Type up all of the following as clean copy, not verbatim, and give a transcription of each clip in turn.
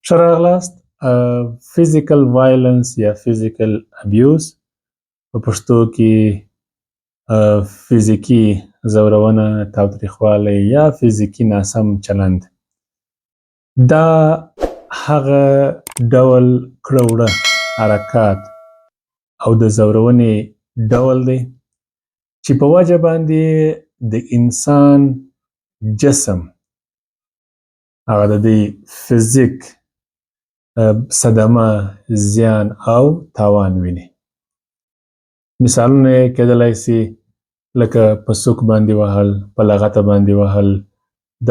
ښه راغلاست. فزیکل وایلنس یا فزیکل ابیوز په پښتو کې فزیکي ځورونه، تاوتریخوالی یا فزیکي ناسم چلند. دا هغه ډول کړه وړه، حرکات او د ځورونې ډول دی چې په وجه باندې د انسان جسم، هغه د دې فزیک صدمه، زیان او تاوان ویني. مثالونه یې کېدلی سي لکه په سوک باندې وهل، په لغته باندې وهل،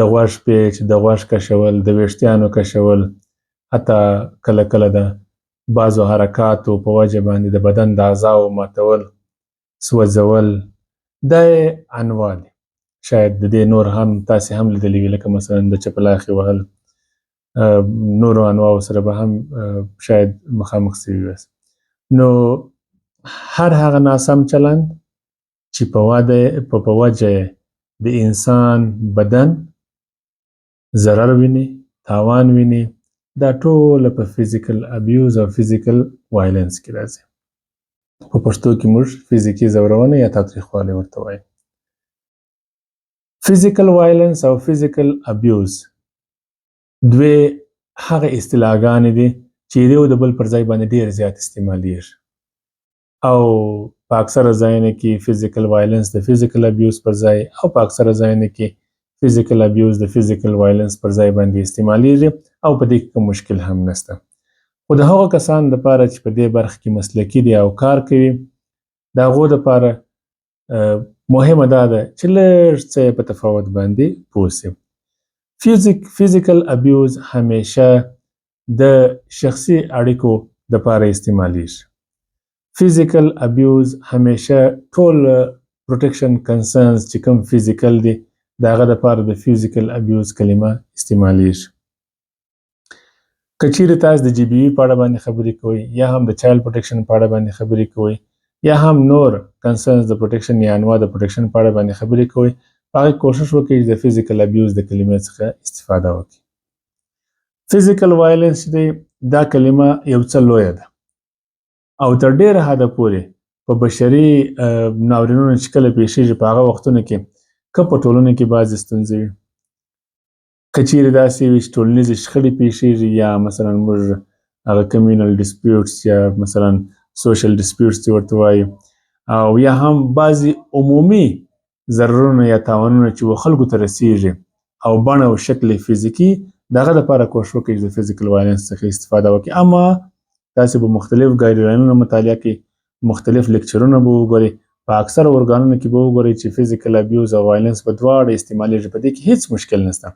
د غوږ پیچ، د غوږ کشول، د ویښتانو کشول، حتی کله کله د بعضو حرکاتو په وجه باندې د بدن د اعضاو ماتول، سوځول. دا یې انواع دي. شاید د دې نور هم تاسې هم لیدلي وي، لکه مثلا د چپلاخې وهل، نورو انواعو سره به هم شاید مخامخ سوي یاست. نو هر هغه ناسم چلند چې په وجه د انسان بدن ضرر ویني، تاوان ویني، دا ټوله په فزیکل ابیوز او فزیکل وایلنس کې راځي. په پښتو کې موږ فزیکي ځورونه یا تاوتریخوالی ورته وایو. فزیکل وایلنس او فزیکل ابیوز دوی هغه اصطلاحګانې دي چې یو د بل پر ځای باندې ډېر زیات استعمالیږي، او په اکثره ځایونو کې فزیکل وایلنس د فزیکل ابیوز پر ځای، او په اکثره ځایونو کې فزیکل ابیوز د فزیکل وایلنس پر ځای باندې استعمالیږي، او په دې کې کوم مشکل هم نشته. خو د هغو کسانو لپاره چې په دې برخه کې مسلکي دي او کار کوي، د هغو لپاره مهمه دا ده چې لږ څه په تفاوت باندې پوه شي. فزیکل ابیوز همیشه د شخصي اړیکو لپاره استعمالیږي. فزیکل ابیوز همیشه ټول پروټیکشن کنسرنز چې کوم فزیکل دي د هغه لپاره د فزیکل ابیوز کلمه استعمالیږي. که چیرې تاسو د جی بي وي په اړه باندې خبرې کوئ، یا هم د چایلډ پروټیکشن په اړه باندې خبرې کوئ، یا هم نور کنسرنز د پروټیکشن یا انواع د پروټیکشن په اړه باندې خبرې کوئ، په هغې کوشش وکړئ چې د فزیکل ابیوز د کلمې څخه استفاده وکړئ. فزیکل وایلنس چې دی، دا کلمه یو څه لویه ده، او تر ډېره حده پورې په بشري ناورینونو چې کله پیښیږي په هغه وختونو کې که په ټولنو کې بعضې ستونزې وي، که چیرې داسې وي چې ټولنیزې شخړې پیښیږي، یا مثلا موږ هغه کمیونل ډسپیوټس یا مثلا سوشل ډسپیوټس چې ورته وایو، او یا هم بعضې عمومي ضررونه یا تاوانونه چې خلکو ته رسیږي او بڼه او شکل فزیکي، د هغه لپاره کوښښ وکړئ چې د فزیکل وایلنس څخه استفاده وکړئ. اما تاسې به مختلف ګایډلاینونه مطالعه کړئ، مختلف لیکچرونه به وګورئ، په اکثره ارګانونو کې به وګورئ چې فزیکل ابیوز او وایلنس په دواړه استعمالیږي. په دې کې هیڅ مشکل نشته.